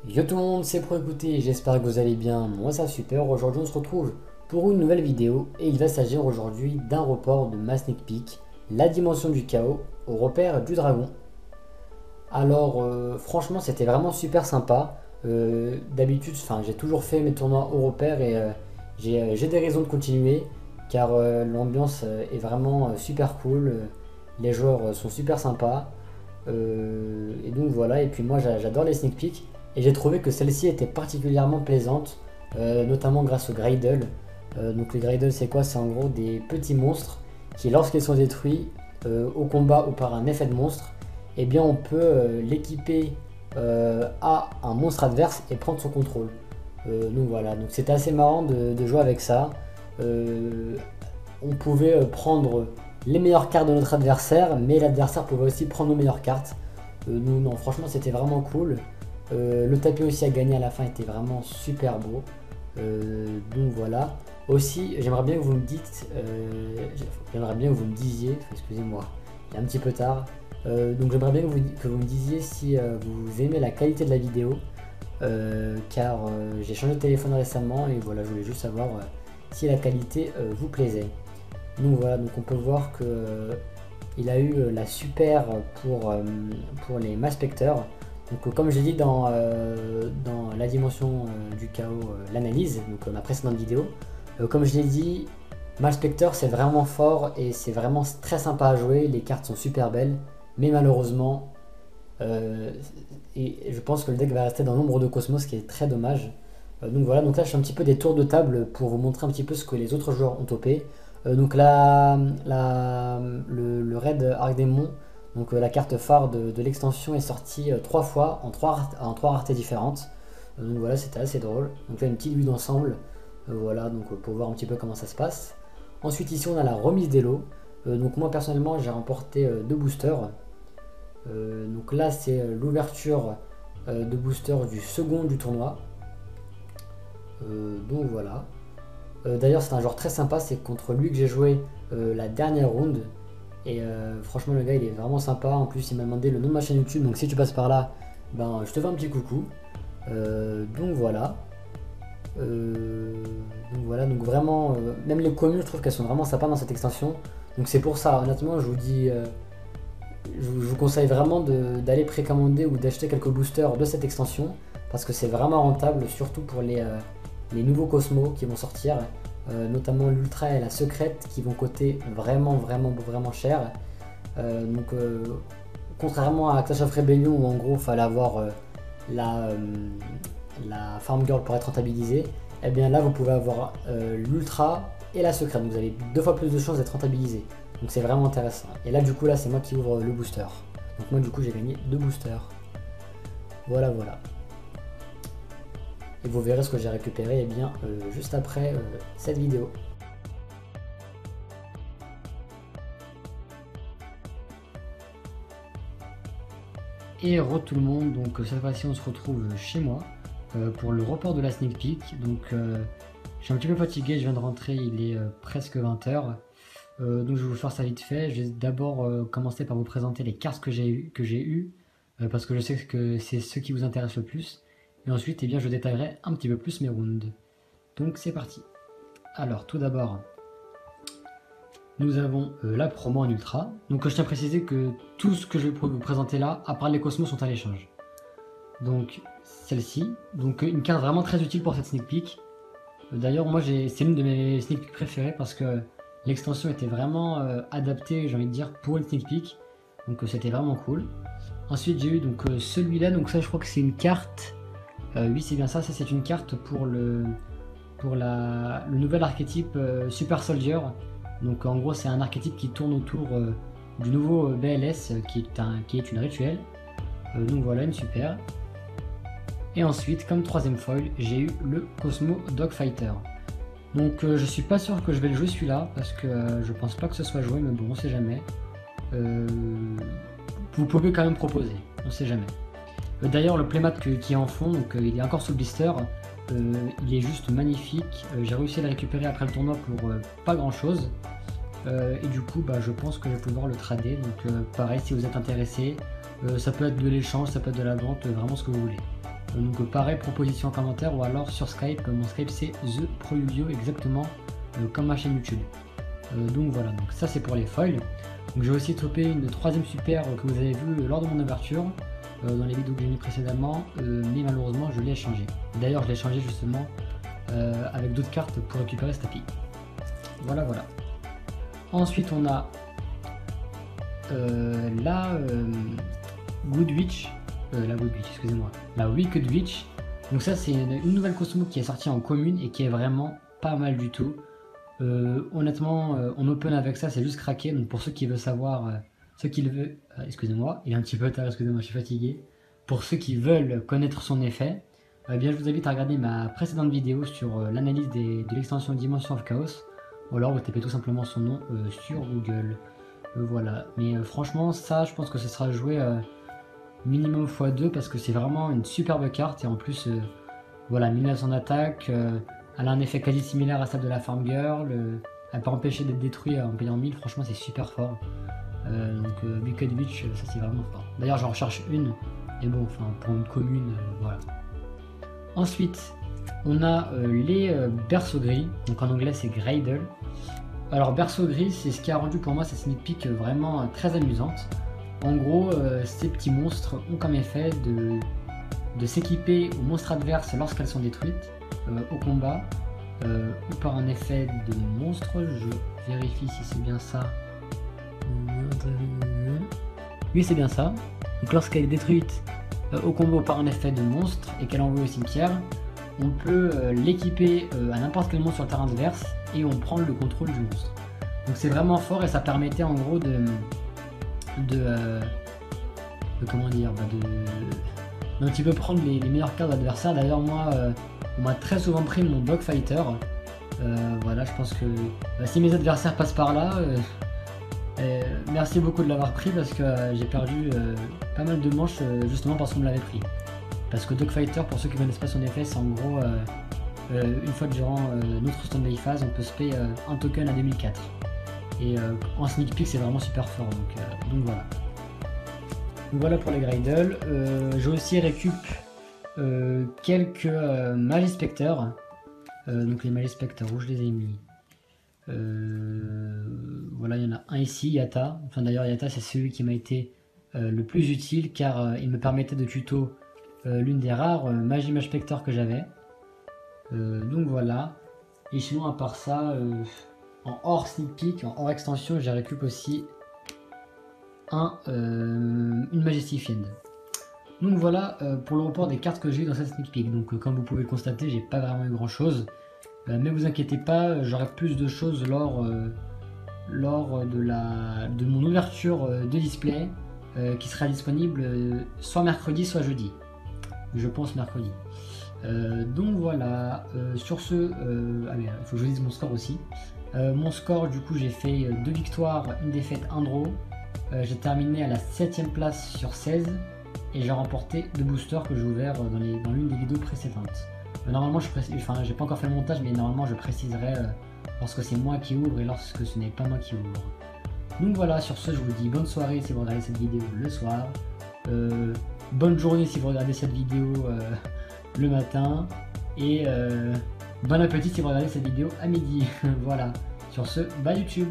Yo tout le monde, c'est Pro Écouter, j'espère que vous allez bien, moi ça va super. Aujourd'hui on se retrouve pour une nouvelle vidéo et il va s'agir aujourd'hui d'un report de ma sneak peek, la dimension du chaos au repère du dragon. Alors franchement c'était vraiment super sympa. D'habitude j'ai toujours fait mes tournois au repère et j'ai des raisons de continuer car l'ambiance est vraiment super cool, les joueurs sont super sympas. Et donc voilà, et puis moi j'adore les sneak peeks et j'ai trouvé que celle-ci était particulièrement plaisante, notamment grâce au Greydle. Donc les Greydle c'est quoi? C'est en gros des petits monstres qui lorsqu'ils sont détruits au combat ou par un effet de monstre, eh bien on peut l'équiper à un monstre adverse et prendre son contrôle. Donc voilà, donc c'était assez marrant de jouer avec ça. On pouvait prendre les meilleures cartes de notre adversaire, mais l'adversaire pouvait aussi prendre nos meilleures cartes. Non, franchement c'était vraiment cool. Le tapis aussi à gagner à la fin était vraiment super beau. Donc voilà. Aussi, j'aimerais bien que vous me dites, j'aimerais bien que vous me disiez, excusez-moi, il est un petit peu tard. Donc j'aimerais bien que vous me disiez si vous aimez la qualité de la vidéo, car j'ai changé de téléphone récemment et voilà, je voulais juste savoir si la qualité vous plaisait. Donc voilà, donc on peut voir que il a eu la super pour les Maspecteurs. Donc comme je l'ai dit dans la dimension du chaos, l'analyse, donc ma précédente vidéo, comme je l'ai dit, Maspecteur c'est vraiment fort et c'est vraiment très sympa à jouer, les cartes sont super belles, mais malheureusement, et je pense que le deck va rester dans l'ombre de Cosmos, ce qui est très dommage. Donc voilà, donc là je fais un petit peu des tours de table pour vous montrer un petit peu ce que les autres joueurs ont topé. Donc là, le raid Arc-Démon, donc la carte phare de l'extension est sortie 3 fois en 3 raretés différentes. Donc voilà, c'était assez drôle. Donc là une petite vue d'ensemble, voilà, donc pour voir un petit peu comment ça se passe. Ensuite ici on a la remise des lots. Donc moi personnellement j'ai remporté 2 boosters. Donc là c'est l'ouverture de boosters du second du tournoi. Donc voilà. D'ailleurs c'est un joueur très sympa, c'est contre lui que j'ai joué la dernière round. Et franchement le gars il est vraiment sympa, en plus il m'a demandé le nom de ma chaîne YouTube, donc si tu passes par là, ben je te fais un petit coucou. Donc voilà. Donc vraiment, même les communes je trouve qu'elles sont vraiment sympas dans cette extension. Donc c'est pour ça, honnêtement je vous dis, je vous conseille vraiment d'aller précommander ou d'acheter quelques boosters de cette extension. Parce que c'est vraiment rentable, surtout pour les nouveaux Cosmos qui vont sortir. Notamment l'Ultra et la Secrète qui vont coûter vraiment cher. Contrairement à Clash of Rebellion où en gros il fallait avoir la Farm Girl pour être rentabilisée, et bien là vous pouvez avoir l'Ultra et la Secrète, donc vous avez 2 fois plus de chances d'être rentabilisé, donc c'est vraiment intéressant. Et là du coup là c'est moi qui ouvre le booster, donc moi du coup j'ai gagné 2 boosters. Voilà. Et vous verrez ce que j'ai récupéré juste après cette vidéo. Et re tout le monde, donc cette fois-ci on se retrouve chez moi pour le report de la sneak peek. Donc je suis un petit peu fatigué, je viens de rentrer, il est presque 20h. Donc je vais vous faire ça vite fait. Je vais d'abord commencer par vous présenter les cartes que j'ai eues, parce que je sais que c'est ce qui vous intéresse le plus. Et ensuite, je détaillerai un petit peu plus mes rounds. Donc c'est parti. Alors tout d'abord, nous avons la promo en ultra. Donc je tiens à préciser que tout ce que je vais vous présenter là, à part les cosmos, sont à l'échange. Donc celle-ci, donc une carte vraiment très utile pour cette sneak peek. D'ailleurs moi c'est l'une de mes sneak peek préférées parce que l'extension était vraiment adaptée, j'ai envie de dire, pour une sneak peek. Donc c'était vraiment cool. Ensuite j'ai eu donc celui-là, donc ça je crois que c'est une carte. Oui c'est bien ça, c'est une carte pour le nouvel archétype Super Soldier. Donc en gros c'est un archétype qui tourne autour du nouveau BLS qui est une rituelle. Donc voilà, une super. Et ensuite comme troisième foil j'ai eu le Cosmo Dogfighter. Donc je suis pas sûr que je vais le jouer celui-là parce que je pense pas que ce soit joué, mais bon on sait jamais. Vous pouvez quand même proposer, on sait jamais. D'ailleurs le playmat qui est en fond, donc il est encore sous le blister, il est juste magnifique. J'ai réussi à le récupérer après le tournoi pour pas grand chose. Et du coup, je pense que je vais pouvoir le trader. Donc pareil, si vous êtes intéressé, ça peut être de l'échange, ça peut être de la vente, vraiment ce que vous voulez. Donc pareil, proposition en commentaire ou alors sur Skype. Mon Skype c'est The Pro Yu-Gi-Oh, exactement comme ma chaîne YouTube. Donc voilà, donc ça c'est pour les foils. Donc j'ai aussi topé une troisième super que vous avez vu lors de mon ouverture dans les vidéos que j'ai mis précédemment, mais malheureusement je l'ai échangé. D'ailleurs je l'ai échangé justement avec d'autres cartes pour récupérer ce tapis. Voilà. Ensuite on a la Good Witch, excusez-moi, la Wicked Witch. Donc ça c'est une nouvelle Cosmo qui est sortie en commune et qui est vraiment pas mal du tout. Honnêtement, on open avec ça, c'est juste craqué. Donc pour ceux qui veulent savoir, excusez-moi, il est un petit peu tard, excusez-moi, je suis fatigué. Pour ceux qui veulent connaître son effet, bien je vous invite à regarder ma précédente vidéo sur l'analyse de l'extension Dimension of Chaos. Ou alors vous tapez tout simplement son nom sur Google. Voilà, mais franchement ça je pense que ce sera joué minimum x2 parce que c'est vraiment une superbe carte et en plus voilà, 1900 d'attaque. Elle a un effet quasi similaire à celle de la Farm Girl, elle peut empêcher d'être détruite en payant 1000, franchement c'est super fort. Donc Wicked Witch, ça c'est vraiment fort. D'ailleurs j'en recherche une, et bon, enfin pour une commune, voilà. Ensuite, on a les berceaux gris, donc en anglais c'est Greydle. Alors berceau gris, c'est ce qui a rendu pour moi cette sneak peek vraiment très amusante. En gros, ces petits monstres ont comme effet de s'équiper aux monstres adverses lorsqu'elles sont détruites au combat ou par un effet de monstre. Je vérifie si c'est bien ça. Oui, c'est bien ça. Donc lorsqu'elle est détruite au combat ou par un effet de monstre et qu'elle envoie au cimetière, on peut l'équiper à n'importe quel monstre sur le terrain adverse et on prend le contrôle du monstre. Donc c'est vraiment fort et ça permettait en gros comment dire, d'un petit peu prendre les meilleures cartes de l'adversaire. D'ailleurs moi on m'a très souvent pris mon Dogfighter. Voilà, je pense que si mes adversaires passent par là, merci beaucoup de l'avoir pris parce que j'ai perdu pas mal de manches justement parce qu'on me l'avait pris. Parce que Dogfighter, pour ceux qui ne connaissent pas son effet, c'est en gros une fois durant notre stand-by phase, on peut se payer un token à 2004. Et en sneak peek c'est vraiment super fort, donc voilà. Donc voilà pour les Greydle. J'ai aussi récup quelques Magispecters. Donc les Magispecters, où je les ai mis, voilà, il y en a un ici, Yatta. Enfin d'ailleurs Yatta c'est celui qui m'a été le plus utile car il me permettait de tuto l'une des rares Magispecters que j'avais. Donc voilà. Et sinon à part ça, en hors sneak peek, en hors extension, j'ai récup aussi une Majesty Fiend. Donc voilà pour le report des cartes que j'ai eu dans cette sneak peek. Donc comme vous pouvez le constater, j'ai pas vraiment eu grand chose. Mais vous inquiétez pas, j'aurai plus de choses lors de mon ouverture de display qui sera disponible soit mercredi soit jeudi. Je pense mercredi. Donc voilà, sur ce, il faut que je vous dise mon score aussi. Mon score, du coup, j'ai fait 2 victoires, 1 défaite, 1 draw. J'ai terminé à la 7ème place sur 16 et j'ai remporté 2 boosters que j'ai ouverts dans l'une des vidéos précédentes. Normalement, j'ai pas encore fait le montage, mais normalement, je préciserai lorsque c'est moi qui ouvre et lorsque ce n'est pas moi qui ouvre. Donc voilà, sur ce, je vous dis bonne soirée si vous regardez cette vidéo le soir. Bonne journée si vous regardez cette vidéo le matin. Et bon appétit si vous regardez cette vidéo à midi. Voilà, sur ce, bye YouTube.